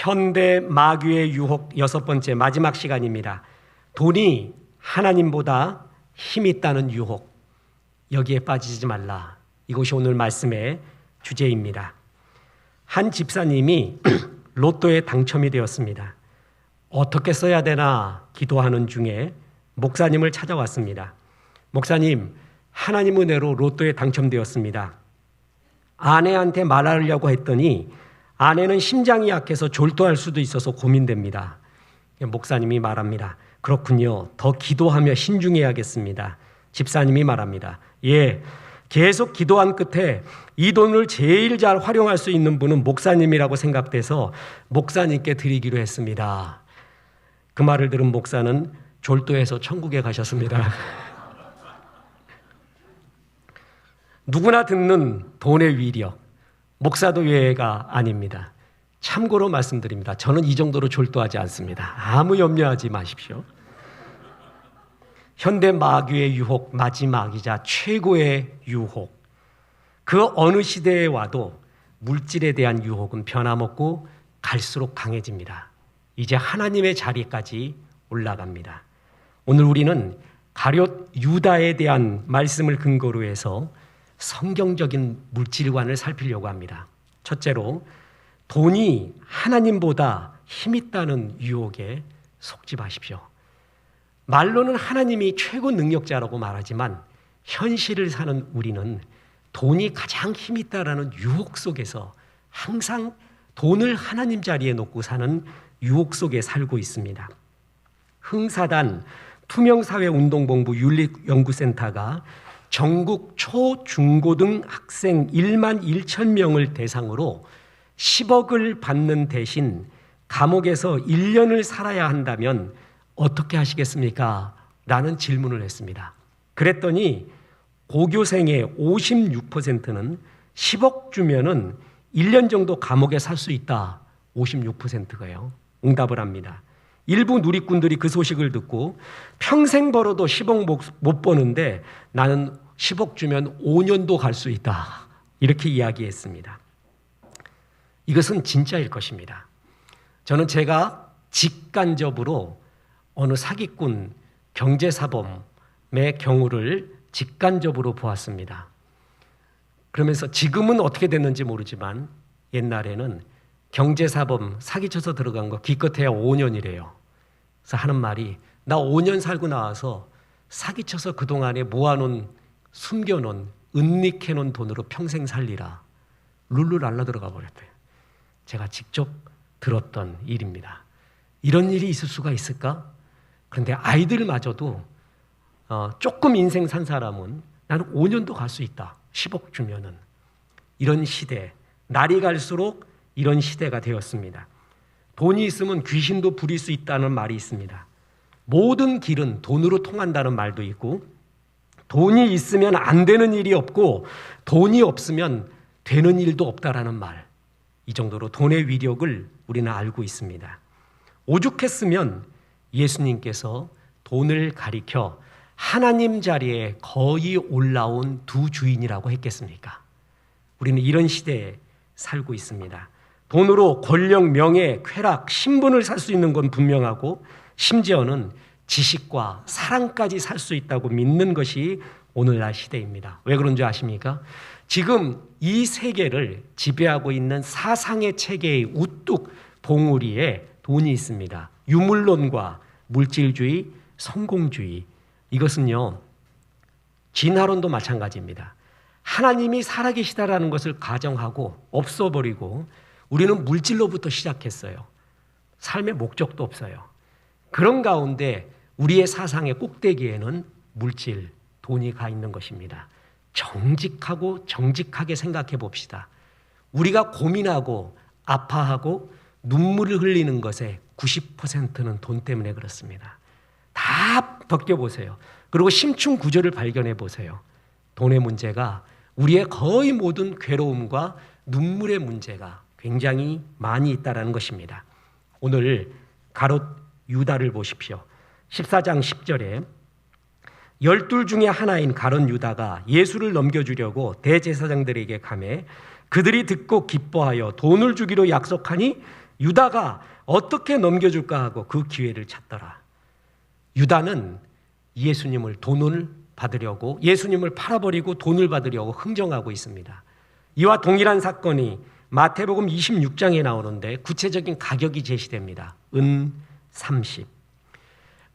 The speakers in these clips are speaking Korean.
현대 마귀의 유혹 여섯 번째 마지막 시간입니다. 돈이 하나님보다 힘 있다는 유혹, 여기에 빠지지 말라. 이것이 오늘 말씀의 주제입니다. 한 집사님이 로또에 당첨이 되었습니다. 어떻게 써야 되나 기도하는 중에 목사님을 찾아왔습니다. 목사님, 하나님 은혜로 로또에 당첨되었습니다. 아내한테 말하려고 했더니 아내는 심장이 약해서 졸도할 수도 있어서 고민됩니다. 목사님이 말합니다. 그렇군요. 더 기도하며 신중해야겠습니다. 집사님이 말합니다. 예, 계속 기도한 끝에 이 돈을 제일 잘 활용할 수 있는 분은 목사님이라고 생각돼서 목사님께 드리기로 했습니다. 그 말을 들은 목사는 졸도해서 천국에 가셨습니다. 누구나 듣는 돈의 위력, 목사도 예외가 아닙니다. 참고로 말씀드립니다. 저는 이 정도로 졸도하지 않습니다. 아무 염려하지 마십시오. 현대 마귀의 유혹, 마지막이자 최고의 유혹. 그 어느 시대에 와도 물질에 대한 유혹은 변함없고 갈수록 강해집니다. 이제 하나님의 자리까지 올라갑니다. 오늘 우리는 가룟 유다에 대한 말씀을 근거로 해서 성경적인 물질관을 살피려고 합니다. 첫째로, 돈이 하나님보다 힘있다는 유혹에 속지 마십시오. 말로는 하나님이 최고 능력자라고 말하지만 현실을 사는 우리는 돈이 가장 힘있다라는 유혹 속에서 항상 돈을 하나님 자리에 놓고 사는 유혹 속에 살고 있습니다. 흥사단 투명사회운동본부 윤리연구센터가 전국 초, 중고등 학생 1만 1천 명을 대상으로 10억을 받는 대신 감옥에서 1년을 살아야 한다면 어떻게 하시겠습니까? 라는 질문을 했습니다. 그랬더니 고교생의 56%는 10억 주면은 1년 정도 감옥에 살 수 있다. 56%가요. 응답을 합니다. 일부 누리꾼들이 그 소식을 듣고 평생 벌어도 10억 못 버는데 나는 10억 주면 5년도 갈 수 있다. 이렇게 이야기했습니다. 이것은 진짜일 것입니다. 저는 제가 직간접으로 어느 사기꾼 경제사범의 경우를 직간접으로 보았습니다. 그러면서 지금은 어떻게 됐는지 모르지만 옛날에는 경제사범 사기쳐서 들어간 거 기껏해야 5년이래요. 그래서 하는 말이 나 5년 살고 나와서 사기쳐서 그동안에 모아놓은 숨겨놓은 은닉해놓은 돈으로 평생 살리라. 룰루랄라 들어가 버렸대요. 제가 직접 들었던 일입니다. 이런 일이 있을 수가 있을까? 그런데 아이들마저도 조금 인생 산 사람은 나는 5년도 갈 수 있다. 10억 주면은. 이런 시대, 날이 갈수록 이런 시대가 되었습니다. 돈이 있으면 귀신도 부릴 수 있다는 말이 있습니다. 모든 길은 돈으로 통한다는 말도 있고 돈이 있으면 안 되는 일이 없고 돈이 없으면 되는 일도 없다라는 말. 이 정도로 돈의 위력을 우리는 알고 있습니다. 오죽했으면 예수님께서 돈을 가리켜 하나님 자리에 거의 올라온 두 주인이라고 했겠습니까? 우리는 이런 시대에 살고 있습니다. 돈으로 권력, 명예, 쾌락, 신분을 살 수 있는 건 분명하고 심지어는 지식과 사랑까지 살 수 있다고 믿는 것이 오늘날 시대입니다. 왜 그런 줄 아십니까? 지금 이 세계를 지배하고 있는 사상의 체계의 우뚝 봉우리에 돈이 있습니다. 유물론과 물질주의, 성공주의. 이것은요, 진화론도 마찬가지입니다. 하나님이 살아계시다라는 것을 가정하고 없어버리고 우리는 물질로부터 시작했어요. 삶의 목적도 없어요. 그런 가운데 우리의 사상의 꼭대기에는 물질, 돈이 가 있는 것입니다. 정직하고 정직하게 생각해 봅시다. 우리가 고민하고 아파하고 눈물을 흘리는 것의 90%는 돈 때문에 그렇습니다. 다 벗겨보세요. 그리고 심층 구조를 발견해 보세요. 돈의 문제가 우리의 거의 모든 괴로움과 눈물의 문제가 굉장히 많이 있다는 것입니다. 오늘 가롯 유다를 보십시오. 14장 10절에 12 중에 하나인 가룟 유다가 예수를 넘겨주려고 대제사장들에게 가매 그들이 듣고 기뻐하여 돈을 주기로 약속하니 유다가 어떻게 넘겨줄까 하고 그 기회를 찾더라. 유다는 예수님을 돈을 받으려고, 예수님을 팔아버리고 돈을 받으려고 흥정하고 있습니다. 이와 동일한 사건이 마태복음 26장에 나오는데 구체적인 가격이 제시됩니다. 은 30.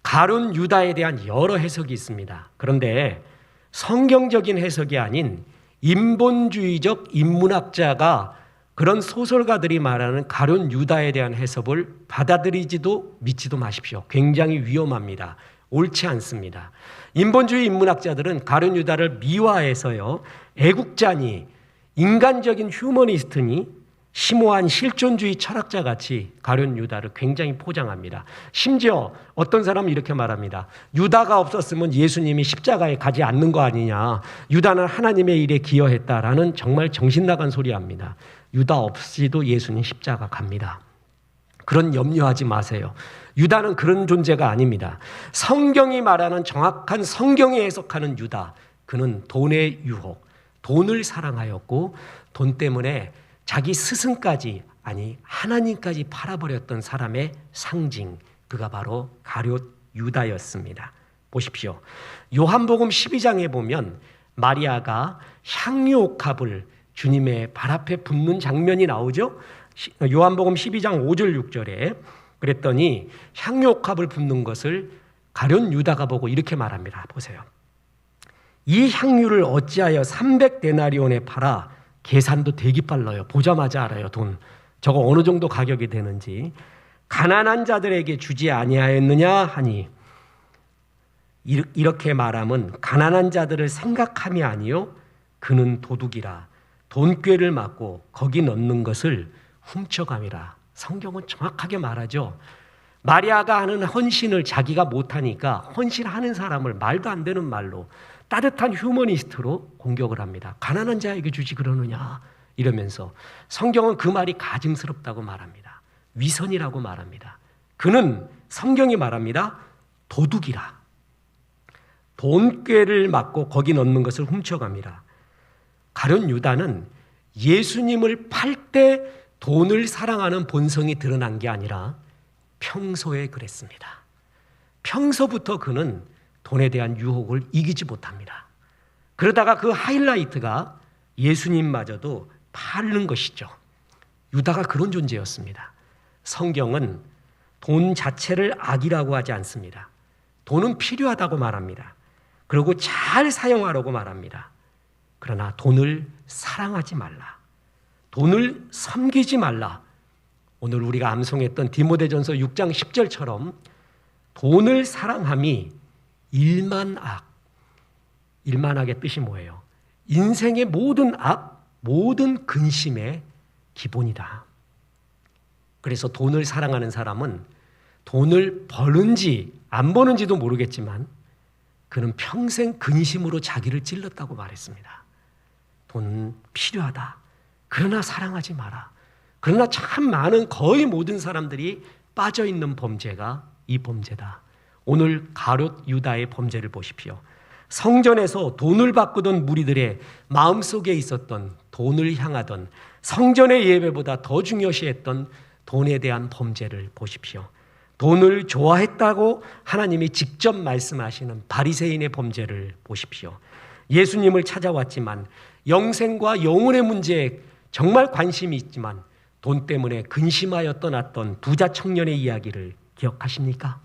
가룟 유다에 대한 여러 해석이 있습니다. 그런데 성경적인 해석이 아닌 인본주의적 인문학자가, 그런 소설가들이 말하는 가룟 유다에 대한 해석을 받아들이지도 믿지도 마십시오. 굉장히 위험합니다. 옳지 않습니다. 인본주의 인문학자들은 가룟 유다를 미화해서요, 애국자니 인간적인 휴머니스트니 심오한 실존주의 철학자 같이 가룟 유다를 굉장히 포장합니다. 심지어 어떤 사람은 이렇게 말합니다. 유다가 없었으면 예수님이 십자가에 가지 않는 거 아니냐. 유다는 하나님의 일에 기여했다라는 정말 정신나간 소리 합니다. 유다 없이도 예수님 십자가 갑니다. 그런 염려하지 마세요. 유다는 그런 존재가 아닙니다. 성경이 말하는 정확한 성경이 해석하는 유다, 그는 돈의 유혹, 돈을 사랑하였고 돈 때문에 자기 스승까지, 아니 하나님까지 팔아버렸던 사람의 상징, 그가 바로 가룟 유다였습니다. 보십시오. 요한복음 12장에 보면 마리아가 향유옥합을 주님의 발 앞에 붓는 장면이 나오죠. 요한복음 12장 5절 6절에 그랬더니 향유옥합을 붓는 것을 가룟 유다가 보고 이렇게 말합니다. 보세요. 이 향유를 어찌하여 300데나리온에 팔아, 계산도 되게 빨라요. 보자마자 알아요. 돈 저거 어느 정도 가격이 되는지. 가난한 자들에게 주지 아니하였느냐 하니, 이렇게 말함은 가난한 자들을 생각함이 아니요 그는 도둑이라 돈꾀를 맞고 거기 넣는 것을 훔쳐감이라. 성경은 정확하게 말하죠. 마리아가 하는 헌신을 자기가 못하니까 헌신하는 사람을 말도 안 되는 말로, 따뜻한 휴머니스트로 공격을 합니다. 가난한 자에게 주지 그러느냐 이러면서 성경은 그 말이 가증스럽다고 말합니다. 위선이라고 말합니다. 그는, 성경이 말합니다, 도둑이라. 돈꾀를 맞고 거기 넣는 것을 훔쳐갑니다. 가룟 유다는 예수님을 팔 때 돈을 사랑하는 본성이 드러난 게 아니라 평소에 그랬습니다. 평소부터 그는 돈에 대한 유혹을 이기지 못합니다. 그러다가 그 하이라이트가 예수님마저도 팔는 것이죠. 유다가 그런 존재였습니다. 성경은 돈 자체를 악이라고 하지 않습니다. 돈은 필요하다고 말합니다. 그리고 잘 사용하라고 말합니다. 그러나 돈을 사랑하지 말라. 돈을 섬기지 말라. 오늘 우리가 암송했던 디모데전서 6장 10절처럼 돈을 사랑함이 일만악. 일만악의 뜻이 뭐예요? 인생의 모든 악, 모든 근심의 기본이다. 그래서 돈을 사랑하는 사람은 돈을 버는지 안 버는지도 모르겠지만 그는 평생 근심으로 자기를 찔렀다고 말했습니다. 돈 필요하다. 그러나 사랑하지 마라. 그러나 참 많은, 거의 모든 사람들이 빠져있는 범죄가 이 범죄다. 오늘 가룟 유다의 범죄를 보십시오. 성전에서 돈을 바꾸던 무리들의 마음속에 있었던, 돈을 향하던, 성전의 예배보다 더 중요시했던 돈에 대한 범죄를 보십시오. 돈을 좋아했다고 하나님이 직접 말씀하시는 바리새인의 범죄를 보십시오. 예수님을 찾아왔지만 영생과 영혼의 문제에 정말 관심이 있지만 돈 때문에 근심하여 떠났던 부자 청년의 이야기를 기억하십니까?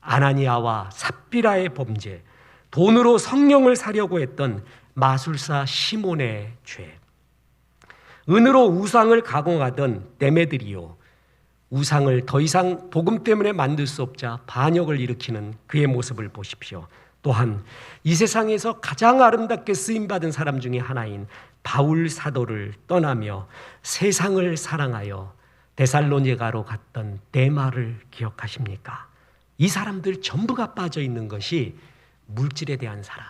아나니아와 삽비라의 범죄, 돈으로 성령을 사려고 했던 마술사 시몬의 죄, 은으로 우상을 가공하던 데메드리오, 우상을 더 이상 복음 때문에 만들 수 없자 반역을 일으키는 그의 모습을 보십시오. 또한 이 세상에서 가장 아름답게 쓰임받은 사람 중에 하나인 바울 사도를 떠나며 세상을 사랑하여 데살로니가로 갔던 데마를 기억하십니까? 이 사람들 전부가 빠져 있는 것이 물질에 대한 사랑,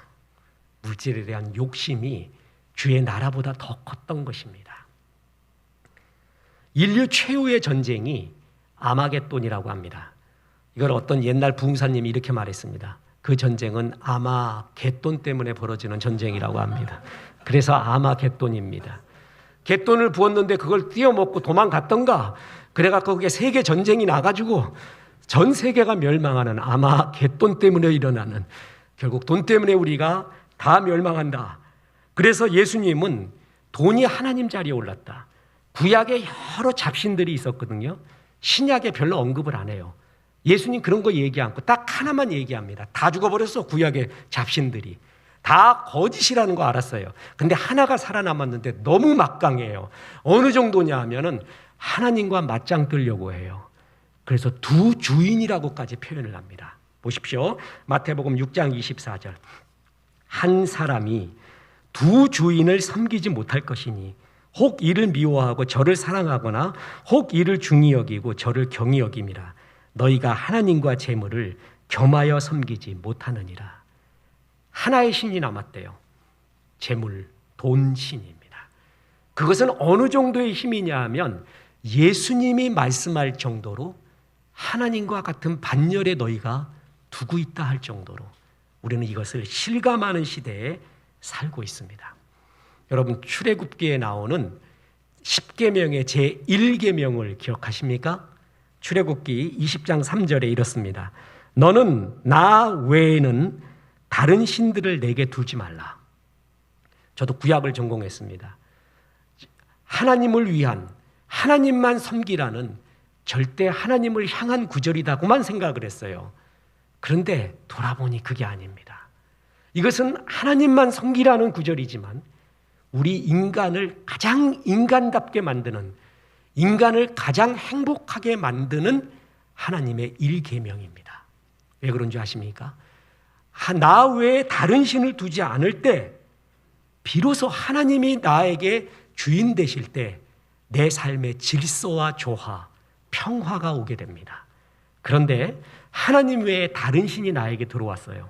물질에 대한 욕심이 주의 나라보다 더 컸던 것입니다. 인류 최후의 전쟁이 아마겟돈이라고 합니다. 이걸 어떤 옛날 부흥사님이 이렇게 말했습니다. 그 전쟁은 아마겟돈 때문에 벌어지는 전쟁이라고 합니다. 그래서 아마겟돈입니다. 갯돈을 부었는데 그걸 띄어먹고 도망갔던가, 그래갖고 그게 세계 전쟁이 나가지고 전 세계가 멸망하는, 아마 갯돈 때문에 일어나는, 결국 돈 때문에 우리가 다 멸망한다. 그래서 예수님은 돈이 하나님 자리에 올랐다. 구약에 여러 잡신들이 있었거든요. 신약에 별로 언급을 안 해요. 예수님 그런 거 얘기 않고 딱 하나만 얘기합니다. 다 죽어버렸어. 구약의 잡신들이 다 거짓이라는 거 알았어요. 근데 하나가 살아남았는데 너무 막강해요. 어느 정도냐 하면은 하나님과 맞짱 뜨려고 해요. 그래서 두 주인이라고까지 표현을 합니다. 보십시오. 마태복음 6장 24절. 한 사람이 두 주인을 섬기지 못할 것이니 혹 이를 미워하고 저를 사랑하거나 혹 이를 중히 여기고 저를 경히 여김이라. 너희가 하나님과 재물을 겸하여 섬기지 못하느니라. 하나의 신이 남았대요. 재물, 돈 신입니다. 그것은 어느 정도의 힘이냐 하면 예수님이 말씀할 정도로 하나님과 같은 반열에 너희가 두고 있다 할 정도로 우리는 이것을 실감하는 시대에 살고 있습니다. 여러분, 출애굽기에 나오는 10계명의 제1계명을 기억하십니까? 출애굽기 20장 3절에 이렇습니다. 너는 나 외에는 다른 신들을 내게 두지 말라. 저도 구약을 전공했습니다. 하나님을 위한, 하나님만 섬기라는 절대 하나님을 향한 구절이다고만 생각을 했어요. 그런데 돌아보니 그게 아닙니다. 이것은 하나님만 섬기라는 구절이지만 우리 인간을 가장 인간답게 만드는, 인간을 가장 행복하게 만드는 하나님의 1계명입니다. 왜 그런 줄 아십니까? 나 외에 다른 신을 두지 않을 때 비로소 하나님이 나에게 주인 되실 때 내 삶의 질서와 조화, 평화가 오게 됩니다. 그런데 하나님 외에 다른 신이 나에게 들어왔어요.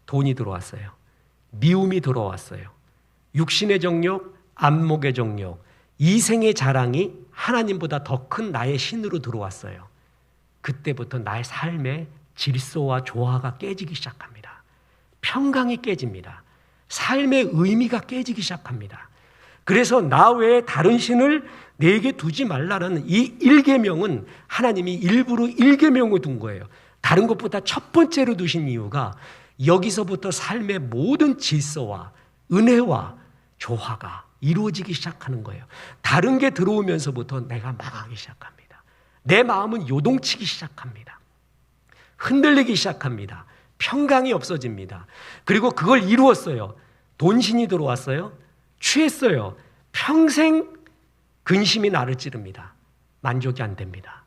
돈이 들어왔어요. 미움이 들어왔어요. 육신의 정욕, 안목의 정욕, 이생의 자랑이 하나님보다 더 큰 나의 신으로 들어왔어요. 그때부터 나의 삶의 질서와 조화가 깨지기 시작합니다. 평강이 깨집니다. 삶의 의미가 깨지기 시작합니다. 그래서 나 외에 다른 신을 내게 두지 말라는 이 1계명은 하나님이 일부러 1계명을 둔 거예요. 다른 것보다 첫 번째로 두신 이유가 여기서부터 삶의 모든 질서와 은혜와 조화가 이루어지기 시작하는 거예요. 다른 게 들어오면서부터 내가 망하기 시작합니다. 내 마음은 요동치기 시작합니다. 흔들리기 시작합니다. 평강이 없어집니다. 그리고 그걸 이루었어요. 돈신이 들어왔어요. 취했어요. 평생 근심이 나를 찌릅니다. 만족이 안 됩니다.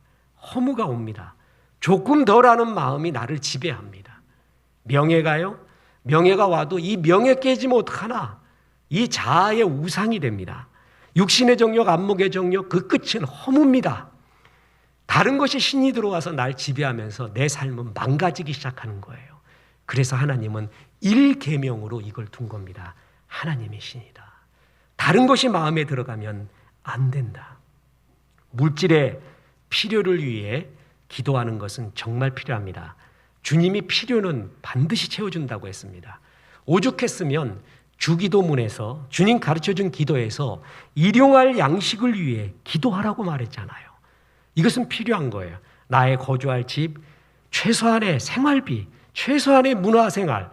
허무가 옵니다. 조금 덜하는 마음이 나를 지배합니다. 명예가요? 명예가 와도 이 명예 깨지면 어떡하나? 이 자아의 우상이 됩니다. 육신의 정욕, 안목의 정욕, 그 끝은 허무입니다. 다른 것이 신이 들어와서 날 지배하면서 내 삶은 망가지기 시작하는 거예요. 그래서 하나님은 1계명으로 이걸 둔 겁니다. 하나님이 신이다. 다른 것이 마음에 들어가면 안 된다. 물질의 필요를 위해 기도하는 것은 정말 필요합니다. 주님이 필요는 반드시 채워준다고 했습니다. 오죽했으면 주기도문에서 주님 가르쳐준 기도에서 일용할 양식을 위해 기도하라고 말했잖아요. 이것은 필요한 거예요. 나의 거주할 집, 최소한의 생활비, 최소한의 문화생활,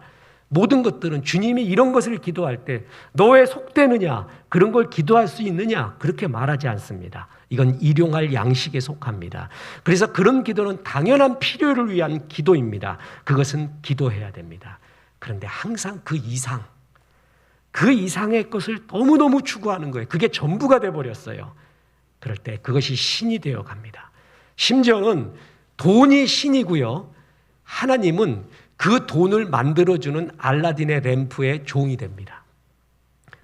모든 것들은 주님이 이런 것을 기도할 때 너 왜 속되느냐, 그런 걸 기도할 수 있느냐, 그렇게 말하지 않습니다. 이건 일용할 양식에 속합니다. 그래서 그런 기도는 당연한 필요를 위한 기도입니다. 그것은 기도해야 됩니다. 그런데 항상 그 이상의 것을 너무너무 추구하는 거예요. 그게 전부가 돼버렸어요. 그럴 때 그것이 신이 되어 갑니다. 심지어는 돈이 신이고요. 하나님은 그 돈을 만들어주는 알라딘의 램프의 종이 됩니다.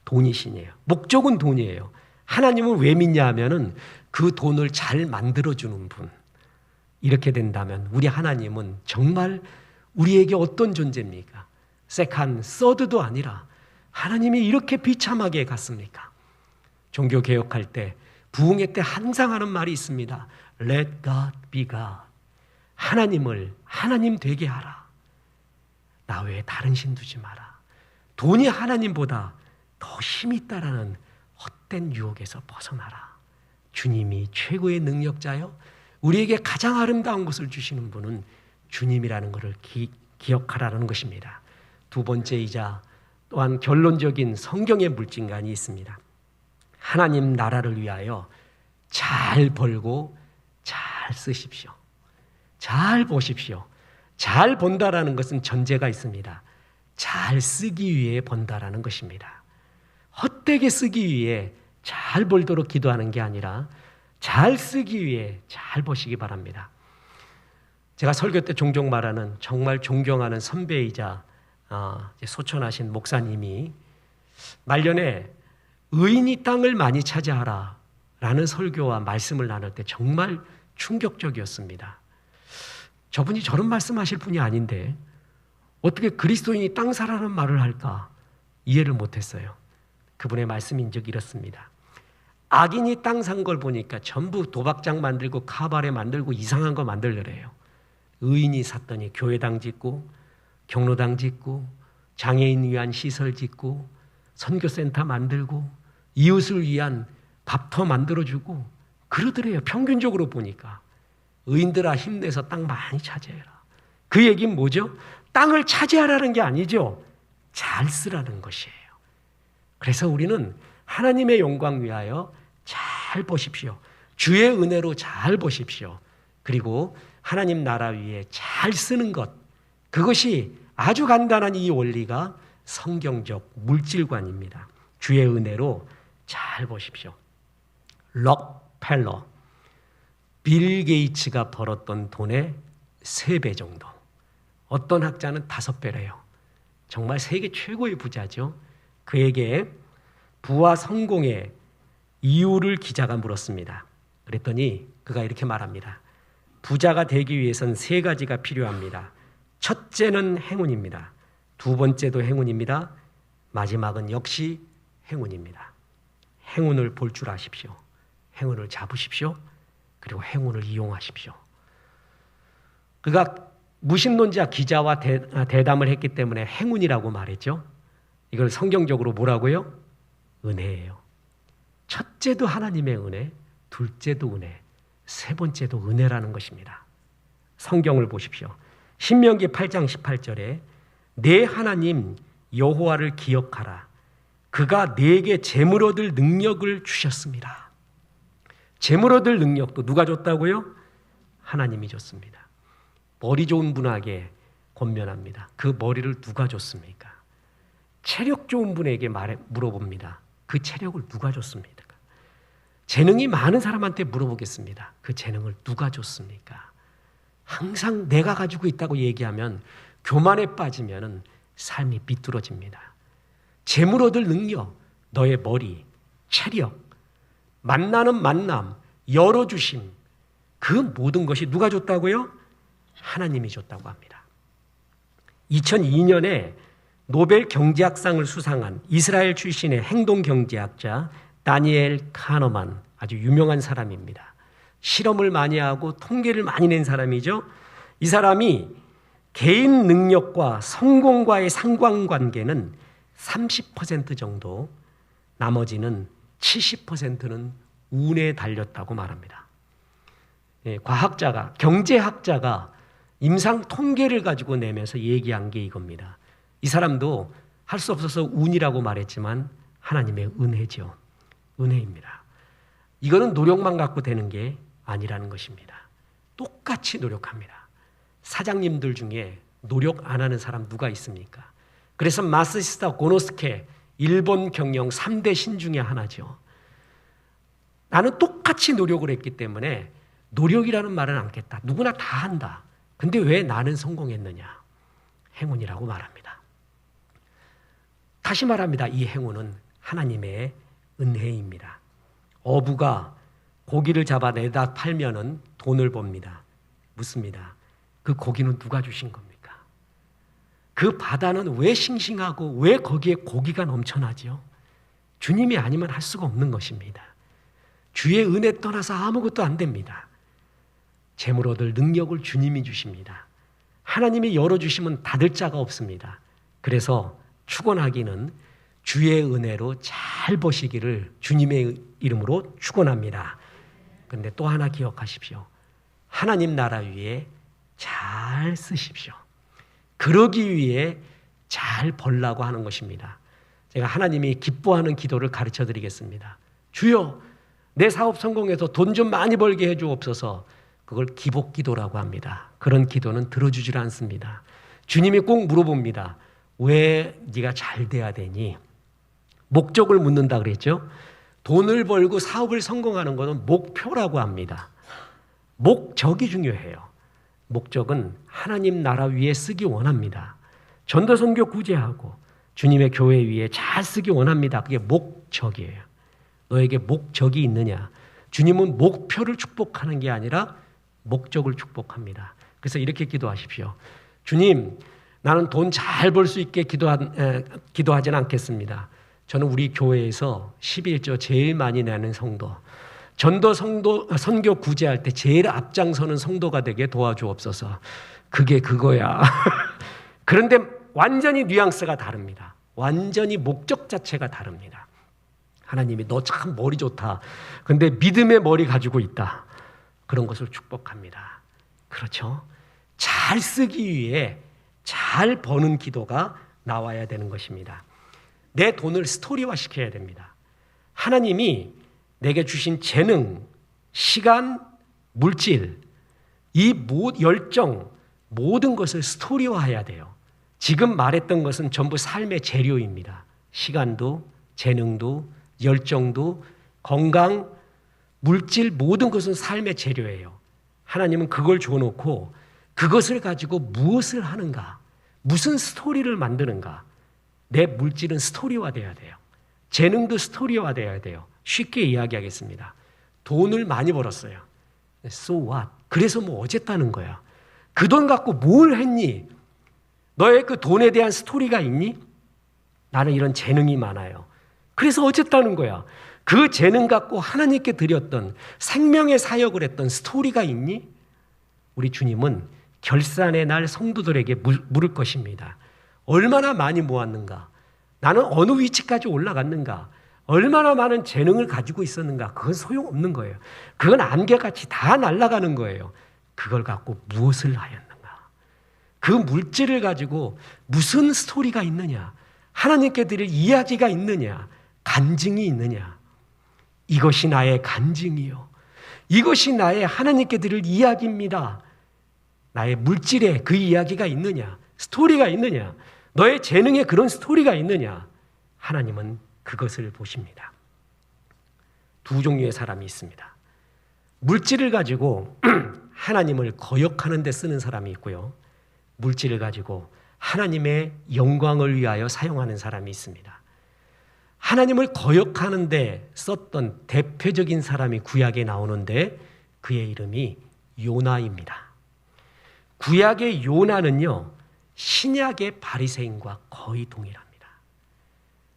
돈이 신이에요. 목적은 돈이에요. 하나님은 왜 믿냐 하면은 그 돈을 잘 만들어주는 분. 이렇게 된다면 우리 하나님은 정말 우리에게 어떤 존재입니까? 세컨, 서드도 아니라 하나님이 이렇게 비참하게 갔습니까? 종교개혁할 때, 부흥회 때 항상 하는 말이 있습니다. Let God be God. 하나님을 하나님 되게 하라. 나 외에 다른 신 두지 마라. 돈이 하나님보다 더 힘이 있다라는 헛된 유혹에서 벗어나라. 주님이 최고의 능력자요. 우리에게 가장 아름다운 것을 주시는 분은 주님이라는 것을 기억하라는 것입니다. 두 번째이자 또한 결론적인 성경의 물증간이 있습니다. 하나님 나라를 위하여 잘 벌고 잘 쓰십시오. 잘 보십시오. 잘 번다라는 것은 전제가 있습니다. 잘 쓰기 위해 번다라는 것입니다. 헛되게 쓰기 위해 잘 벌도록 기도하는 게 아니라 잘 쓰기 위해 잘 보시기 바랍니다. 제가 설교 때 종종 말하는 정말 존경하는 선배이자 소천하신 목사님이 말년에 의인이 땅을 많이 차지하라 라는 설교와 말씀을 나눌 때 정말 충격적이었습니다. 저분이 저런 말씀하실 분이 아닌데 어떻게 그리스도인이 땅 사라는 말을 할까 이해를 못했어요. 그분의 말씀인 적 이렇습니다. 악인이 땅 산 걸 보니까 전부 도박장 만들고 카바레 만들고 이상한 거 만들더래요. 의인이 샀더니 교회당 짓고 경로당 짓고 장애인 위한 시설 짓고 선교센터 만들고 이웃을 위한 밥터 만들어주고 그러더래요. 평균적으로 보니까. 의인들아 힘내서 땅 많이 차지해라. 그 얘기는 뭐죠? 땅을 차지하라는 게 아니죠. 잘 쓰라는 것이에요. 그래서 우리는 하나님의 영광 위하여 잘 보십시오. 주의 은혜로 잘 보십시오. 그리고 하나님 나라 위에 잘 쓰는 것, 그것이 아주 간단한 이 원리가 성경적 물질관입니다. 주의 은혜로 잘 보십시오. 럭펠러, 빌 게이츠가 벌었던 돈의 3배 정도. 어떤 학자는 5배래요. 정말 세계 최고의 부자죠. 그에게 부와 성공의 이유를 기자가 물었습니다. 그랬더니 그가 이렇게 말합니다. 부자가 되기 위해선 3가지가 필요합니다. 첫째는 행운입니다. 두 번째도 행운입니다. 마지막은 역시 행운입니다. 행운을 볼 줄 아십시오. 행운을 잡으십시오. 그리고 행운을 이용하십시오. 그가 무신론자 기자와 대담을 했기 때문에 행운이라고 말했죠. 이걸 성경적으로 뭐라고요? 은혜예요. 첫째도 하나님의 은혜, 둘째도 은혜, 세 번째도 은혜라는 것입니다. 성경을 보십시오. 신명기 8장 18절에 내 하나님 여호와를 기억하라. 그가 내게 재물 얻을 능력을 주셨습니다. 재물 얻을 능력도 누가 줬다고요? 하나님이 줬습니다. 머리 좋은 분에게 권면합니다. 그 머리를 누가 줬습니까? 체력 좋은 분에게 물어봅니다. 그 체력을 누가 줬습니까? 재능이 많은 사람한테 물어보겠습니다. 그 재능을 누가 줬습니까? 항상 내가 가지고 있다고 얘기하면 교만에 빠지면 삶이 비뚤어집니다. 재물 얻을 능력, 너의 머리, 체력, 만나는 만남, 열어주심, 그 모든 것이 누가 줬다고요? 하나님이 줬다고 합니다. 2002년에 노벨 경제학상을 수상한 이스라엘 출신의 행동경제학자 다니엘 카너만, 아주 유명한 사람입니다. 실험을 많이 하고 통계를 많이 낸 사람이죠. 이 사람이 개인 능력과 성공과의 상관관계는 30% 정도, 나머지는 70%는 운에 달렸다고 말합니다. 과학자가, 경제학자가 임상 통계를 가지고 내면서 얘기한 게 이겁니다. 이 사람도 할 수 없어서 운이라고 말했지만 하나님의 은혜죠. 은혜입니다. 이거는 노력만 갖고 되는 게 아니라는 것입니다. 똑같이 노력합니다. 사장님들 중에 노력 안 하는 사람 누가 있습니까? 그래서 마쓰시타 고노스케 일본 경영 3대 신 중에 하나죠. 나는 똑같이 노력을 했기 때문에 노력이라는 말은 않겠다. 누구나 다 한다. 근데 왜 나는 성공했느냐? 행운이라고 말합니다. 다시 말합니다. 이 행운은 하나님의 은혜입니다. 어부가 고기를 잡아 내다 팔면은 돈을 법니다. 묻습니다. 그 고기는 누가 주신 겁니까? 그 바다는 왜 싱싱하고 왜 거기에 고기가 넘쳐나죠? 주님이 아니면 할 수가 없는 것입니다. 주의 은혜 떠나서 아무것도 안 됩니다. 재물 얻을 능력을 주님이 주십니다. 하나님이 열어주시면 닫을 자가 없습니다. 그래서 축원하기는 주의 은혜로 잘 보시기를 주님의 이름으로 축원합니다. 근데 또 하나 기억하십시오. 하나님 나라 위에 잘 쓰십시오. 그러기 위해 잘 벌라고 하는 것입니다. 제가 하나님이 기뻐하는 기도를 가르쳐 드리겠습니다. 주여, 내 사업 성공해서 돈 좀 많이 벌게 해주옵소서. 그걸 기복기도라고 합니다. 그런 기도는 들어주질 않습니다. 주님이 꼭 물어봅니다. 왜 네가 잘 돼야 되니? 목적을 묻는다 그랬죠. 돈을 벌고 사업을 성공하는 것은 목표라고 합니다. 목적이 중요해요. 목적은 하나님 나라 위에 쓰기 원합니다. 전도선교 구제하고 주님의 교회 위에 잘 쓰기 원합니다. 그게 목적이에요. 너에게 목적이 있느냐? 주님은 목표를 축복하는 게 아니라 목적을 축복합니다. 그래서 이렇게 기도하십시오. 주님, 나는 돈 잘 벌 수 있게 기도하지는 않겠습니다. 저는 우리 교회에서 11조 제일 많이 내는 성도, 선교 구제할 때 제일 앞장서는 성도가 되게 도와주옵소서. 그게 그거야. 그런데 완전히 뉘앙스가 다릅니다. 완전히 목적 자체가 다릅니다. 하나님이 너 참 머리 좋다. 근데 믿음의 머리 가지고 있다. 그런 것을 축복합니다. 그렇죠? 잘 쓰기 위해 잘 버는 기도가 나와야 되는 것입니다. 내 돈을 스토리화 시켜야 됩니다. 하나님이 내게 주신 재능, 시간, 물질, 이 열정, 모든 것을 스토리화해야 돼요. 지금 말했던 것은 전부 삶의 재료입니다. 시간도, 재능도, 열정도, 건강, 물질, 모든 것은 삶의 재료예요. 하나님은 그걸 줘놓고 그것을 가지고 무엇을 하는가, 무슨 스토리를 만드는가. 내 물질은 스토리화돼야 돼요. 재능도 스토리화돼야 돼요. 쉽게 이야기하겠습니다. 돈을 많이 벌었어요. So what? 그래서 뭐 어쨌다는 거야. 그 돈 갖고 뭘 했니? 너의 그 돈에 대한 스토리가 있니? 나는 이런 재능이 많아요. 그래서 어쨌다는 거야. 그 재능 갖고 하나님께 드렸던 생명의 사역을 했던 스토리가 있니? 우리 주님은 결산의 날 성도들에게 물을 것입니다. 얼마나 많이 모았는가? 나는 어느 위치까지 올라갔는가? 얼마나 많은 재능을 가지고 있었는가? 그건 소용없는 거예요. 그건 안개같이 다 날아가는 거예요. 그걸 갖고 무엇을 하였는가? 그 물질을 가지고 무슨 스토리가 있느냐? 하나님께 드릴 이야기가 있느냐? 간증이 있느냐? 이것이 나의 간증이요. 이것이 나의 하나님께 드릴 이야기입니다. 나의 물질에 그 이야기가 있느냐? 스토리가 있느냐? 너의 재능에 그런 스토리가 있느냐? 하나님은 그것을 보십니다. 두 종류의 사람이 있습니다. 물질을 가지고 하나님을 거역하는 데 쓰는 사람이 있고요. 물질을 가지고 하나님의 영광을 위하여 사용하는 사람이 있습니다. 하나님을 거역하는 데 썼던 대표적인 사람이 구약에 나오는데 그의 이름이 요나입니다. 구약의 요나는요, 신약의 바리새인과 거의 동일합니다.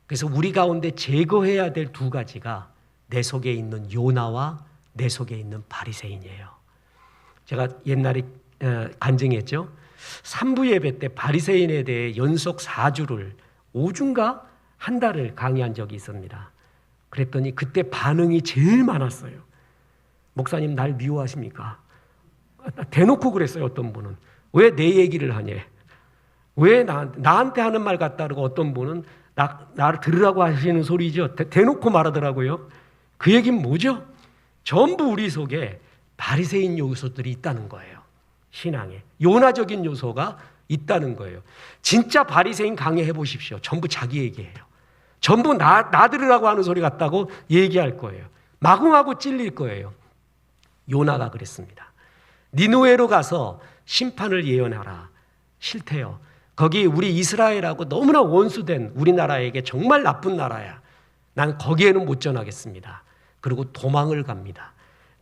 그래서 우리 가운데 제거해야 될 두 가지가 내 속에 있는 요나와 내 속에 있는 바리새인이에요. 제가 옛날에 간증했죠. 3부 예배 때 바리새인에 대해 연속 4주를 5주인가 한 달을 강의한 적이 있습니다. 그랬더니 그때 반응이 제일 많았어요. 목사님 날 미워하십니까? 대놓고 그랬어요. 어떤 분은. 왜 내 얘기를 하냐? 왜 나한테 하는 말 같다 그러고 어떤 분은 나를 들으라고 하시는 소리죠. 대놓고 말하더라고요. 그 얘기는 뭐죠? 전부 우리 속에 바리새인 요소들이 있다는 거예요. 신앙에. 요나적인 요소가 있다는 거예요. 진짜 바리새인 강의해 보십시오. 전부 자기 얘기예요. 전부 나 들으라고 하는 소리 같다고 얘기할 거예요. 마구마구 찔릴 거예요. 요나가 그랬습니다. 니느웨로 가서 심판을 예언하라. 싫대요. 거기 우리 이스라엘하고 너무나 원수된 우리나라에게 정말 나쁜 나라야. 난 거기에는 못 전하겠습니다. 그리고 도망을 갑니다.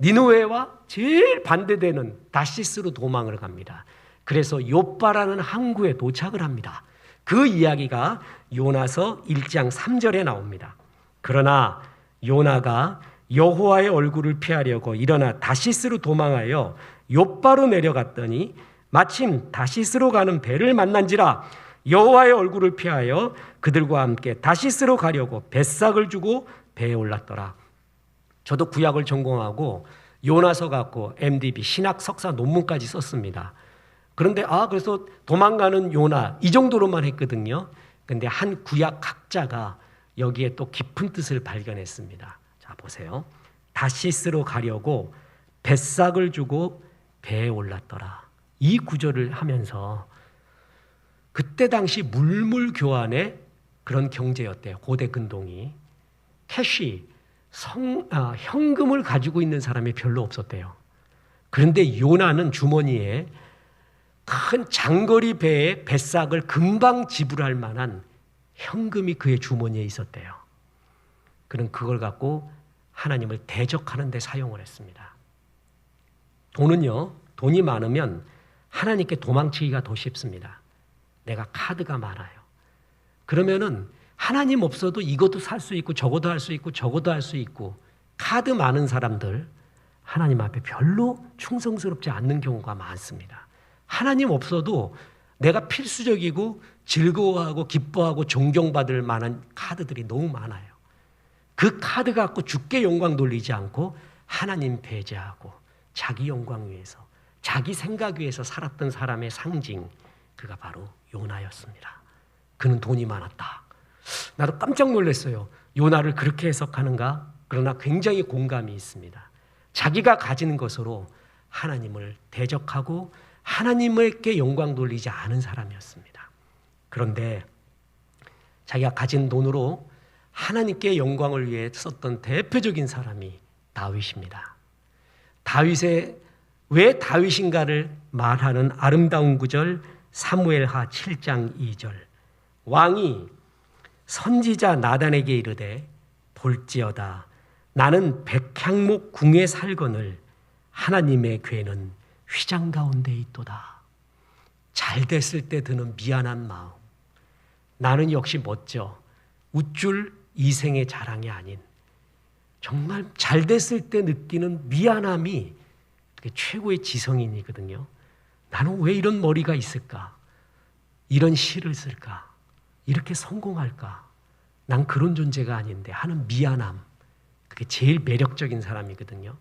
니느웨와 제일 반대되는 다시스로 도망을 갑니다. 그래서 욥바라는 항구에 도착을 합니다. 그 이야기가 요나서 1장 3절에 나옵니다. 그러나 요나가 여호와의 얼굴을 피하려고 일어나 다시스로 도망하여 욥바로 내려갔더니 마침 다시스로 가는 배를 만난지라 여호와의 얼굴을 피하여 그들과 함께 다시스로 가려고 뱃삭을 주고 배에 올랐더라. 저도 구약을 전공하고 요나서 갖고 MDB 신학 석사 논문까지 썼습니다. 그런데 그래서 도망가는 요나 이 정도로만 했거든요. 근데 한 구약 학자가 여기에 또 깊은 뜻을 발견했습니다. 자, 보세요. 다시스로 가려고 뱃삭을 주고 배에 올랐더라. 이 구절을 하면서 그때 당시 물물 교환의 그런 경제였대요. 고대 근동이. 캐시, 현금을 가지고 있는 사람이 별로 없었대요. 그런데 요나는 주머니에 큰 장거리 배의 뱃삭을 금방 지불할 만한 현금이 그의 주머니에 있었대요. 그는 그걸 갖고 하나님을 대적하는 데 사용을 했습니다. 돈이 많으면 하나님께 도망치기가 더 쉽습니다. 내가 카드가 많아요. 그러면은 하나님 없어도 이것도 살 수 있고 저것도 할 수 있고 저것도 할 수 있고, 카드 많은 사람들 하나님 앞에 별로 충성스럽지 않는 경우가 많습니다. 하나님 없어도 내가 필수적이고 즐거워하고 기뻐하고 존경받을 만한 카드들이 너무 많아요. 그 카드 갖고 주께 영광 돌리지 않고 하나님 배제하고 자기 영광 위해서, 자기 생각 위해서 살았던 사람의 상징, 그가 바로 요나였습니다. 그는 돈이 많았다. 나도 깜짝 놀랐어요. 요나를 그렇게 해석하는가? 그러나 굉장히 공감이 있습니다. 자기가 가진 것으로 하나님을 대적하고 하나님께 영광 돌리지 않은 사람이었습니다. 그런데 자기가 가진 돈으로 하나님께 영광을 위해 썼던 대표적인 사람이 다윗입니다. 다윗의 왜 다윗인가를 말하는 아름다운 구절, 사무엘하 7장 2절. 왕이 선지자 나단에게 이르되 볼지어다 나는 백향목 궁에 살거늘 하나님의 궤는 휘장 가운데 있도다. 잘 됐을 때 드는 미안한 마음. 나는 역시 멋져 우쭐 이생의 자랑이 아닌 정말 잘 됐을 때 느끼는 미안함이 최고의 지성인이거든요. 나는 왜 이런 머리가 있을까? 이런 시를 쓸까? 이렇게 성공할까? 난 그런 존재가 아닌데 하는 미안함, 그게 제일 매력적인 사람이거든요.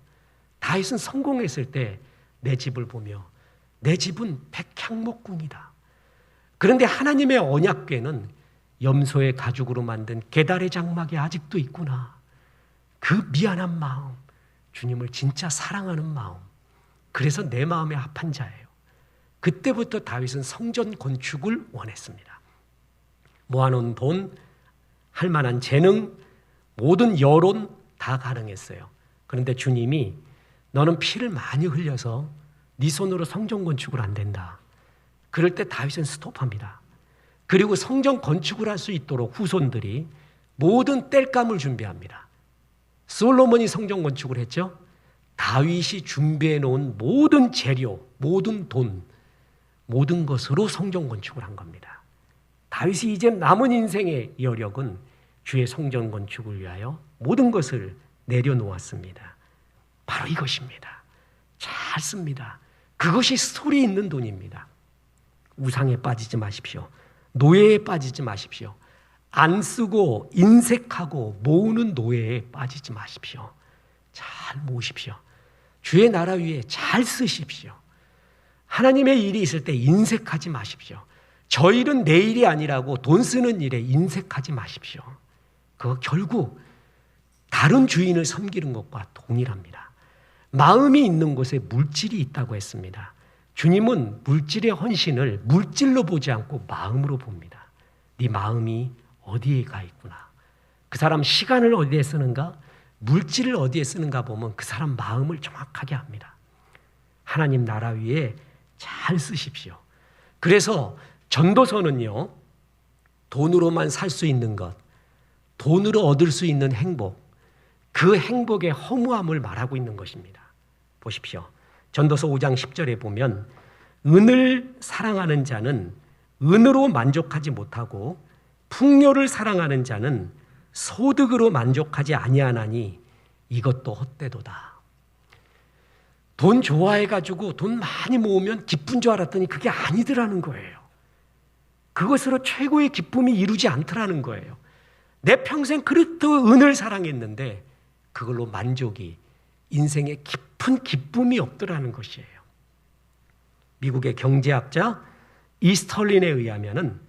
다윗은 성공했을 때 내 집을 보며 내 집은 백향목궁이다. 그런데 하나님의 언약궤는 염소의 가죽으로 만든 게달의 장막이 아직도 있구나. 그 미안한 마음, 주님을 진짜 사랑하는 마음, 그래서 내 마음에 합한 자예요. 그때부터 다윗은 성전 건축을 원했습니다. 모아놓은 돈, 할 만한 재능, 모든 여론 다 가능했어요. 그런데 주님이 너는 피를 많이 흘려서 네 손으로 성전 건축을 안 된다. 그럴 때 다윗은 스톱합니다. 그리고 성전 건축을 할 수 있도록 후손들이 모든 땔감을 준비합니다. 솔로몬이 성전 건축을 했죠. 다윗이 준비해 놓은 모든 재료, 모든 돈, 모든 것으로 성전 건축을 한 겁니다. 다윗이 이제 남은 인생의 여력은 주의 성전 건축을 위하여 모든 것을 내려놓았습니다. 바로 이것입니다. 잘 씁니다. 그것이 스토리 있는 돈입니다. 우상에 빠지지 마십시오. 노예에 빠지지 마십시오. 안 쓰고 인색하고 모으는 노예에 빠지지 마십시오. 잘 모으십시오. 주의 나라 위에 잘 쓰십시오. 하나님의 일이 있을 때 인색하지 마십시오. 저 일은 내 일이 아니라고 돈 쓰는 일에 인색하지 마십시오. 그거 결국 다른 주인을 섬기는 것과 동일합니다. 마음이 있는 곳에 물질이 있다고 했습니다. 주님은 물질의 헌신을 물질로 보지 않고 마음으로 봅니다. 네 마음이 어디에 가 있구나. 그 사람 시간을 어디에 쓰는가? 물질을 어디에 쓰는가 보면 그 사람 마음을 정확하게 합니다. 하나님 나라 위에 잘 쓰십시오. 그래서 전도서는요, 돈으로만 살 수 있는 것, 돈으로 얻을 수 있는 행복, 그 행복의 허무함을 말하고 있는 것입니다. 보십시오. 전도서 5장 10절에 보면 은을 사랑하는 자는 은으로 만족하지 못하고 풍요를 사랑하는 자는 소득으로 만족하지 아니하나니 이것도 헛되도다. 돈 좋아해가지고 돈 많이 모으면 기쁜 줄 알았더니 그게 아니더라는 거예요. 그것으로 최고의 기쁨이 이루지 않더라는 거예요. 내 평생 그렇게 은을 사랑했는데 그걸로 만족이, 인생의 기쁨이 깊은 기쁨이 없더라는 것이에요. 미국의 경제학자 이스털린에 의하면은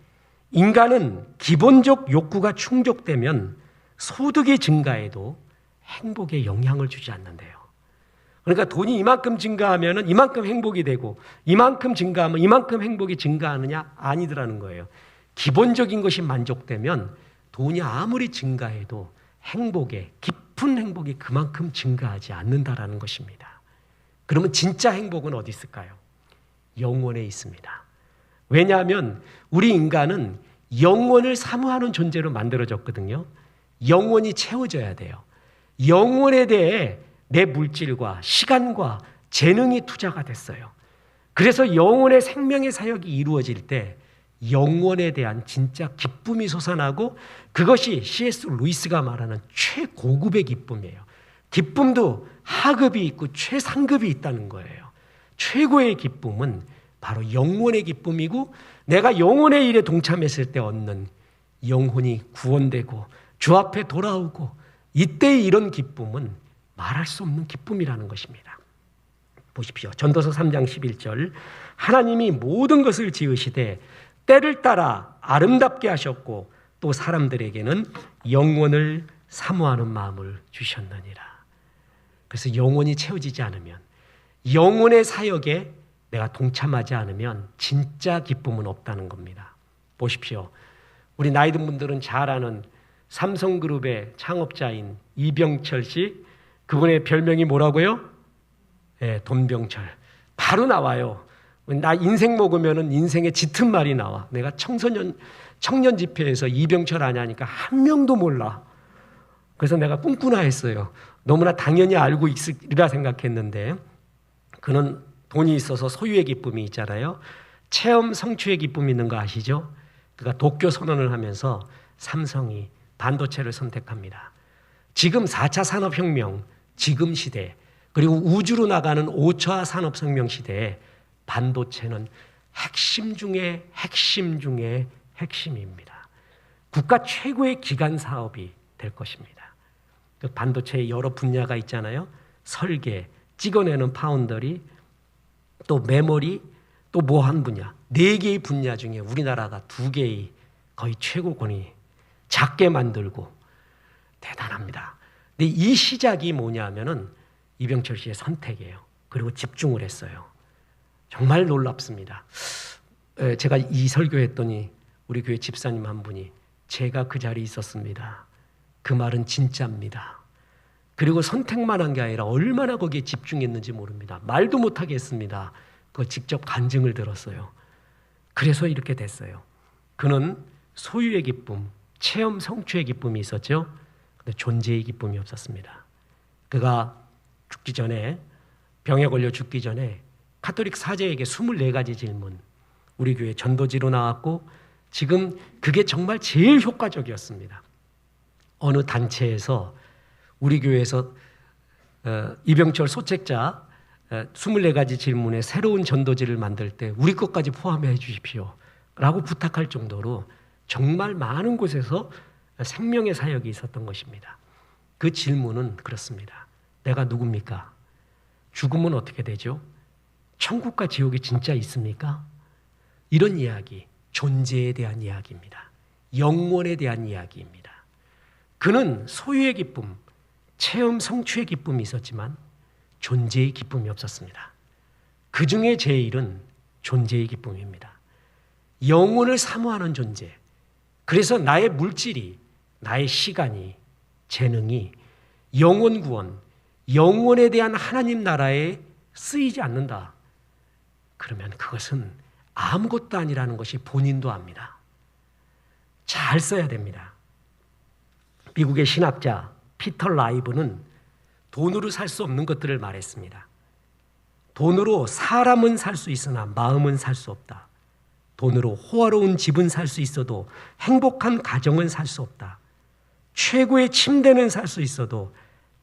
인간은 기본적 욕구가 충족되면 소득이 증가해도 행복에 영향을 주지 않는데요. 그러니까 돈이 이만큼 증가하면 이만큼 행복이 되고 이만큼 증가하면 이만큼 행복이 증가하느냐? 아니더라는 거예요. 기본적인 것이 만족되면 돈이 아무리 증가해도 깊은 행복이 그만큼 증가하지 않는다라는 것입니다. 그러면 진짜 행복은 어디 있을까요? 영원에 있습니다. 왜냐하면 우리 인간은 영원을 사모하는 존재로 만들어졌거든요. 영원이 채워져야 돼요. 영원에 대해 내 물질과 시간과 재능이 투자가 됐어요. 그래서 영혼의 생명의 사역이 이루어질 때 영혼에 대한 진짜 기쁨이 솟아나고 그것이 C.S. 루이스가 말하는 최고급의 기쁨이에요. 기쁨도 하급이 있고 최상급이 있다는 거예요. 최고의 기쁨은 바로 영혼의 기쁨이고 내가 영혼의 일에 동참했을 때 얻는 영혼이 구원되고 주 앞에 돌아오고 이때의 이런 기쁨은 말할 수 없는 기쁨이라는 것입니다. 보십시오. 전도서 3장 11절 하나님이 모든 것을 지으시되 때를 따라 아름답게 하셨고 또 사람들에게는 영원을 사모하는 마음을 주셨느니라. 그래서 영혼이 채워지지 않으면 영혼의 사역에 내가 동참하지 않으면 진짜 기쁨은 없다는 겁니다. 보십시오. 우리 나이 든 분들은 잘 아는 삼성그룹의 창업자인 이병철 씨, 그분의 별명이 뭐라고요? 네, 돈병철. 바로 나와요. 나 인생 먹으면 인생의 짙은 말이 나와. 내가 청년 집회에서 이병철 아냐니까 한 명도 몰라. 그래서 내가 꿍꾸나 했어요. 너무나 당연히 알고 있으리라 생각했는데 그는 돈이 있어서 소유의 기쁨이 있잖아요. 체험 성취의 기쁨이 있는 거 아시죠? 그가 독교 선언을 하면서 삼성이 반도체를 선택합니다. 지금 4차 산업혁명, 지금 시대, 그리고 우주로 나가는 5차 산업혁명 시대에 반도체는 핵심 중에 핵심입니다. 국가 최고의 기간 사업이 될 것입니다. 그 반도체의 여러 분야가 있잖아요. 설계, 찍어내는 파운더리, 또 메모리, 또 뭐 한 분야, 4개의 분야 중에 우리나라가 2개의 거의 최고권이 작게 만들고 대단합니다. 근데 이 시작이 뭐냐면은 이병철 씨의 선택이에요. 그리고 집중을 했어요. 정말 놀랍습니다. 제가 이 설교했더니 우리 교회 집사님 한 분이 제가 그 자리에 있었습니다. 그 말은 진짜입니다. 그리고 선택만 한 게 아니라 얼마나 거기에 집중했는지 모릅니다. 말도 못하게 했습니다. 그거 직접 간증을 들었어요. 그래서 이렇게 됐어요. 그는 소유의 기쁨, 체험 성취의 기쁨이 있었죠. 근데 존재의 기쁨이 없었습니다. 그가 죽기 전에, 병에 걸려 죽기 전에 카톨릭 사제에게 24가지 질문, 우리 교회 전도지로 나왔고 지금 그게 정말 제일 효과적이었습니다. 어느 단체에서 우리 교회에서 이병철 소책자 24가지 질문에 새로운 전도지를 만들 때 우리 것까지 포함해 주십시오 라고 부탁할 정도로 정말 많은 곳에서 생명의 사역이 있었던 것입니다. 그 질문은 그렇습니다. 내가 누굽니까? 죽으면 어떻게 되죠? 천국과 지옥이 진짜 있습니까? 이런 이야기, 존재에 대한 이야기입니다. 영원에 대한 이야기입니다. 그는 소유의 기쁨, 체험 성취의 기쁨이 있었지만 존재의 기쁨이 없었습니다. 그 중에 제일은 존재의 기쁨입니다. 영혼을 사모하는 존재. 그래서 나의 물질이, 나의 시간이, 재능이 영혼 구원, 영혼에 대한 하나님 나라에 쓰이지 않는다. 그러면 그것은 아무것도 아니라는 것이 본인도 압니다. 잘 써야 됩니다. 미국의 신학자 피터 라이브는 돈으로 살 수 없는 것들을 말했습니다. 돈으로 사람은 살 수 있으나 마음은 살 수 없다. 돈으로 호화로운 집은 살 수 있어도 행복한 가정은 살 수 없다. 최고의 침대는 살 수 있어도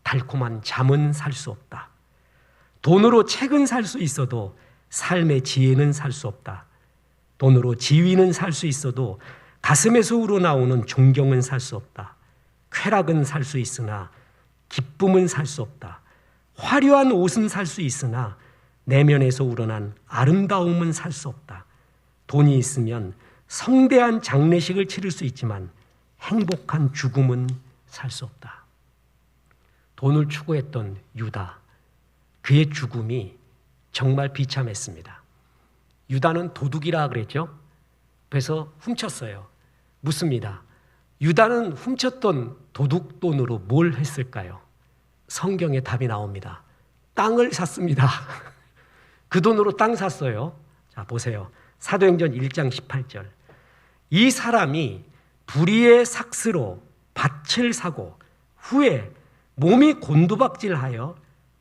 달콤한 잠은 살 수 없다. 돈으로 책은 살 수 있어도 삶의 지혜는 살 수 없다. 돈으로 지위는 살 수 있어도 가슴에서 우러나오는 존경은 살 수 없다. 쾌락은 살 수 있으나 기쁨은 살 수 없다. 화려한 옷은 살 수 있으나 내면에서 우러난 아름다움은 살 수 없다. 돈이 있으면 성대한 장례식을 치를 수 있지만 행복한 죽음은 살 수 없다. 돈을 추구했던 유다, 그의 죽음이 정말 비참했습니다. 유다는 도둑이라 그랬죠. 그래서 훔쳤어요. 묻습니다. 유다는 훔쳤던 도둑 돈으로 뭘 했을까요? 성경에 답이 나옵니다. 땅을 샀습니다. 그 돈으로 땅 샀어요. 자, 보세요. 사도행전 1장 18절. 이 사람이 불의의 삭스로 밭을 사고 후에 몸이 곤두박질하여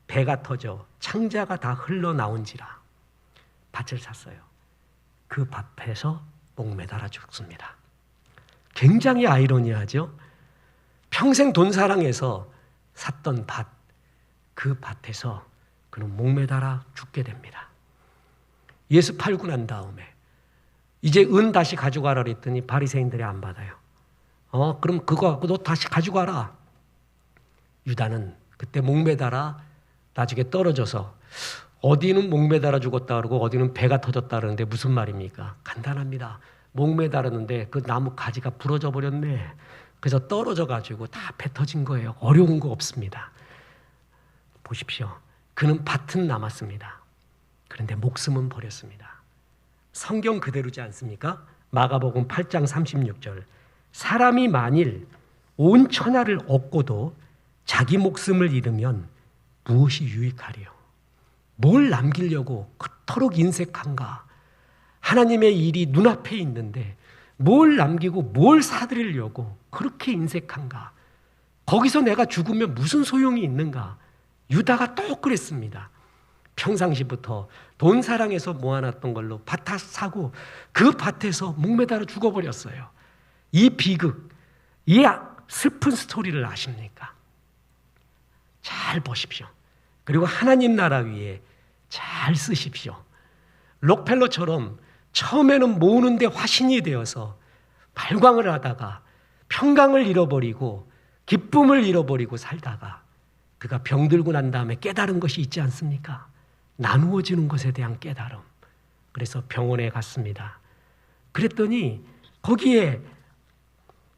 배가 터져 창자가 다 흘러나온지라. 밭을 샀어요. 그 밭에서 목매달아 죽습니다. 굉장히 아이러니하죠. 평생 돈 사랑해서 샀던 밭, 그 밭에서 그는 목매달아 죽게 됩니다. 예수 팔고 난 다음에 이제 은 다시 가져가라 그랬더니 바리새인들이 안 받아요. 그럼 그거 너 다시 가져가라. 유다는 그때 목매달아 나중에 떨어져서 어디는 목매달아 죽었다 그러고 어디는 배가 터졌다 그러는데 무슨 말입니까? 간단합니다. 목매달았는데 그 나무 가지가 부러져 버렸네. 그래서 떨어져 가지고 다 배 터진 거예요. 어려운 거 없습니다. 보십시오. 그는 밭은 남았습니다. 그런데 목숨은 버렸습니다. 성경 그대로지 않습니까? 마가복음 8장 36절. 사람이 만일 온 천하를 얻고도 자기 목숨을 잃으면 무엇이 유익하리요? 뭘 남기려고 그토록 인색한가? 하나님의 일이 눈앞에 있는데 뭘 남기고 뭘 사드리려고 그렇게 인색한가? 거기서 내가 죽으면 무슨 소용이 있는가? 유다가 또 그랬습니다. 평상시부터 돈 사랑해서 모아놨던 걸로 밭 사고 그 밭에서 목매달아 죽어버렸어요. 이 비극, 이 슬픈 스토리를 아십니까? 잘 보십시오. 그리고 하나님 나라 위에 잘 쓰십시오. 록펠러처럼 처음에는 모으는데 화신이 되어서 발광을 하다가 평강을 잃어버리고 기쁨을 잃어버리고 살다가 그가 병들고 난 다음에 깨달은 것이 있지 않습니까? 나누어지는 것에 대한 깨달음. 그래서 병원에 갔습니다. 그랬더니 거기에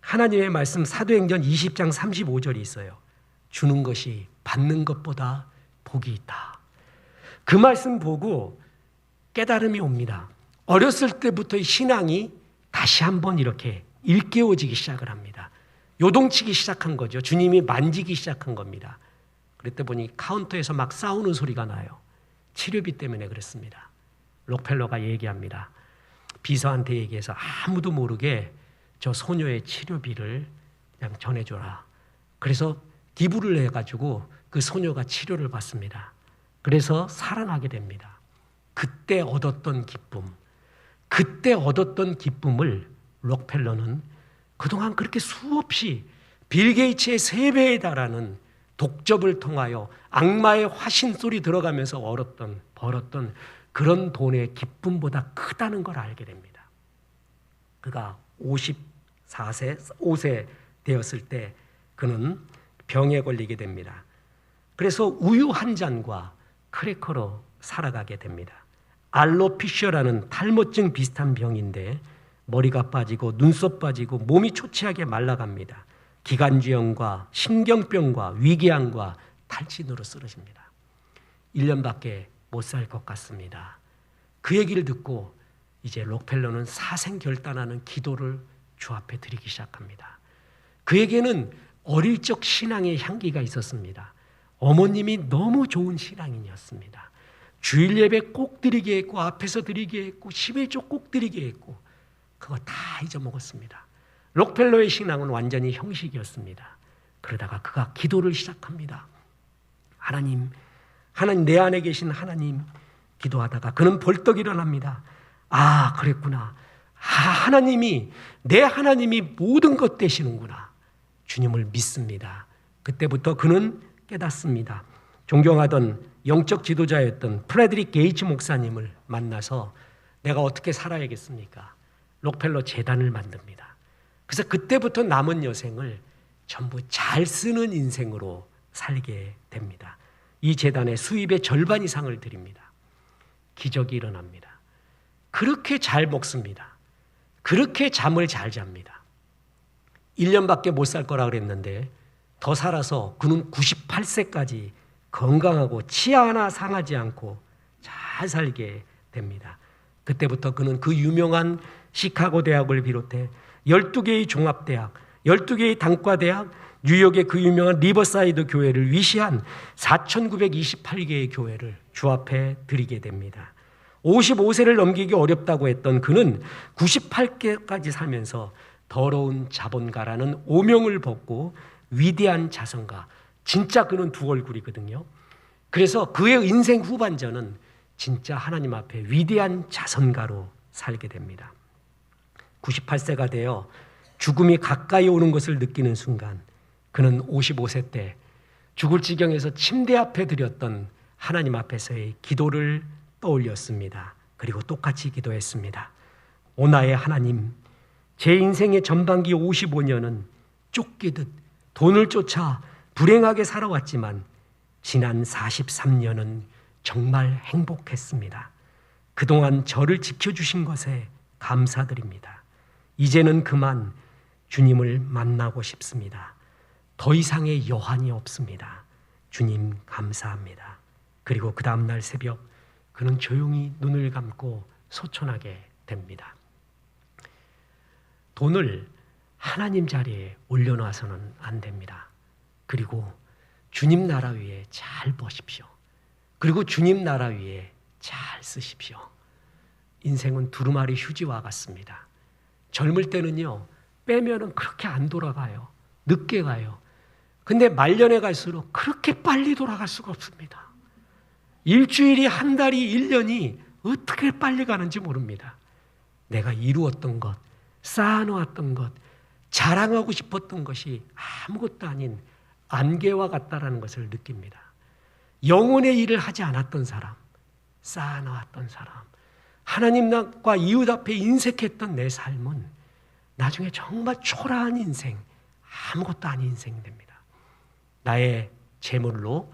하나님의 말씀 사도행전 20장 35절이 있어요. 주는 것이 받는 것보다 복이 있다. 그 말씀 보고 깨달음이 옵니다. 어렸을 때부터의 신앙이 다시 한번 이렇게 일깨워지기 시작을 합니다. 요동치기 시작한 거죠. 주님이 만지기 시작한 겁니다. 그때 보니 카운터에서 막 싸우는 소리가 나요. 치료비 때문에 그랬습니다. 록펠러가 얘기합니다. 비서한테 얘기해서 아무도 모르게 저 소녀의 치료비를 그냥 전해줘라. 그래서 기부를 해가지고 그 소녀가 치료를 받습니다. 그래서 살아나게 됩니다. 그때 얻었던 기쁨을 록펠러는 그동안 그렇게 수없이 빌 게이츠의 3배에 달하는 독점을 통하여 악마의 화신 소리 들어가면서 벌었던 그런 돈의 기쁨보다 크다는 걸 알게 됩니다. 그가 5세 되었을 때 그는 병에 걸리게 됩니다. 그래서 우유 한 잔과 크래커로 살아가게 됩니다. 알로피셔라는 탈모증 비슷한 병인데 머리가 빠지고 눈썹 빠지고 몸이 초췌하게 말라갑니다. 기관지염과 신경병과 위궤양과 탈진으로 쓰러집니다. 1년밖에 못 살 것 같습니다. 그 얘기를 듣고 이제 록펠러는 사생결단하는 기도를 주 앞에 드리기 시작합니다. 그에게는 어릴 적 신앙의 향기가 있었습니다. 어머님이 너무 좋은 신앙인이었습니다. 주일 예배 꼭 드리게 했고 앞에서 드리게 했고 11조 꼭 드리게 했고 그거 다 잊어먹었습니다. 록펠러의 신앙은 완전히 형식이었습니다. 그러다가 그가 기도를 시작합니다. 하나님 내 안에 계신 하나님 기도하다가 그는 벌떡 일어납니다. 아 그랬구나. 내 하나님이 모든 것 되시는구나. 주님을 믿습니다. 그때부터 그는 깨닫습니다. 존경하던 영적 지도자였던 프레드릭 게이츠 목사님을 만나서 내가 어떻게 살아야겠습니까? 록펠러 재단을 만듭니다. 그래서 그때부터 남은 여생을 전부 잘 쓰는 인생으로 살게 됩니다. 이 재단의 수입의 절반 이상을 드립니다. 기적이 일어납니다. 그렇게 잘 먹습니다. 그렇게 잠을 잘 잡니다. 1년밖에 못 살 거라 그랬는데 더 살아서 그는 98세까지 건강하고 치아 하나 상하지 않고 잘 살게 됩니다. 그때부터 그는 그 유명한 시카고 대학을 비롯해 12개의 종합대학, 12개의 단과대학, 뉴욕의 그 유명한 리버사이드 교회를 위시한 4,928개의 교회를 주 앞에 드리게 됩니다. 55세를 넘기기 어렵다고 했던 그는 98개까지 살면서 더러운 자본가라는 오명을 벗고 위대한 자선가, 진짜 그는 두 얼굴이거든요. 그래서 그의 인생 후반전은 진짜 하나님 앞에 위대한 자선가로 살게 됩니다. 98세가 되어 죽음이 가까이 오는 것을 느끼는 순간 그는 55세 때 죽을 지경에서 침대 앞에 드렸던 하나님 앞에서의 기도를 떠올렸습니다. 그리고 똑같이 기도했습니다. 오 나의 하나님, 제 인생의 전반기 55년은 쫓기듯 돈을 쫓아 불행하게 살아왔지만 지난 43년은 정말 행복했습니다. 그동안 저를 지켜주신 것에 감사드립니다. 이제는 그만 주님을 만나고 싶습니다. 더 이상의 여한이 없습니다. 주님 감사합니다. 그리고 그 다음날 새벽 그는 조용히 눈을 감고 소천하게 됩니다. 돈을 하나님 자리에 올려놔서는 안 됩니다. 그리고 주님 나라 위에 잘 버십시오. 그리고 주님 나라 위에 잘 쓰십시오. 인생은 두루마리 휴지와 같습니다. 젊을 때는요, 빼면은 그렇게 안 돌아가요. 늦게 가요. 근데 말년에 갈수록 그렇게 빨리 돌아갈 수가 없습니다. 일주일이, 한 달이, 1년이 어떻게 빨리 가는지 모릅니다. 내가 이루었던 것, 쌓아놓았던 것, 자랑하고 싶었던 것이 아무것도 아닌 안개와 같다라는 것을 느낍니다. 영혼의 일을 하지 않았던 사람, 쌓아놓았던 사람, 하나님과 이웃 앞에 인색했던 내 삶은 나중에 정말 초라한 인생, 아무것도 아닌 인생이 됩니다. 나의 재물로,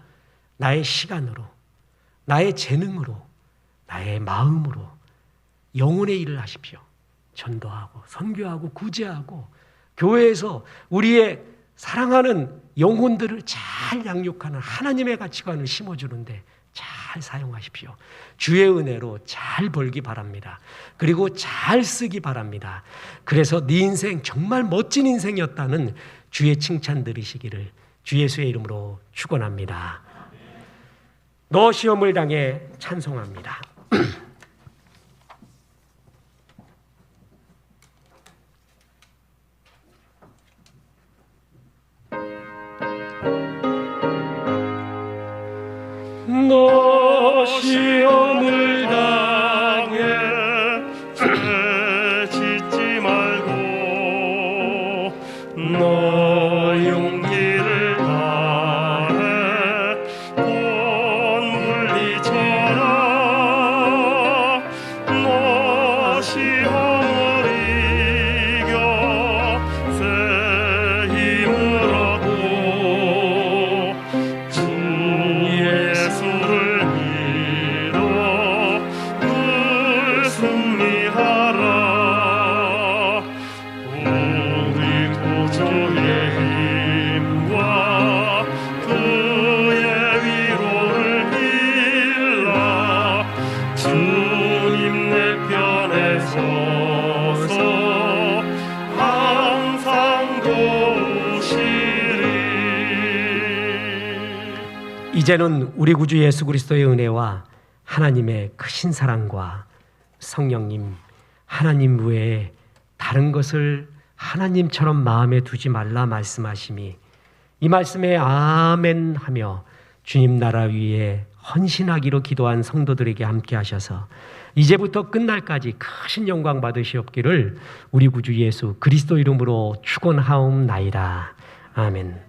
나의 시간으로, 나의 재능으로, 나의 마음으로 영혼의 일을 하십시오. 전도하고 선교하고 구제하고 교회에서 우리의 사랑하는 영혼들을 잘 양육하는 하나님의 가치관을 심어주는데 잘 사용하십시오. 주의 은혜로 잘 벌기 바랍니다. 그리고 잘 쓰기 바랍니다. 그래서 네 인생 정말 멋진 인생이었다는 주의 칭찬 들으시기를 주 예수의 이름으로 축원합니다. 너 시험을 당해 찬송합니다. 너 시험을 당해 죄 짓지 말고 너 용기를 다해 돈 물리쳐라. 너 시험을 이겨 새 힘을 얻고 주 예수를 믿어 늘 승리하라. 우리 구주의 힘과 그의 위로를 빌라. 주님 내 편에 서서 항상 도우시리. 이제는 우리 구주 예수 그리스도의 은혜와 하나님의 크신 사랑과 성령님, 하나님 외에 다른 것을 하나님처럼 마음에 두지 말라 말씀하심이 이 말씀에 아멘 하며 주님 나라 위에 헌신하기로 기도한 성도들에게 함께 하셔서 이제부터 끝날까지 크신 영광 받으시옵기를 우리 구주 예수 그리스도 이름으로 축원하옵나이다. 아멘.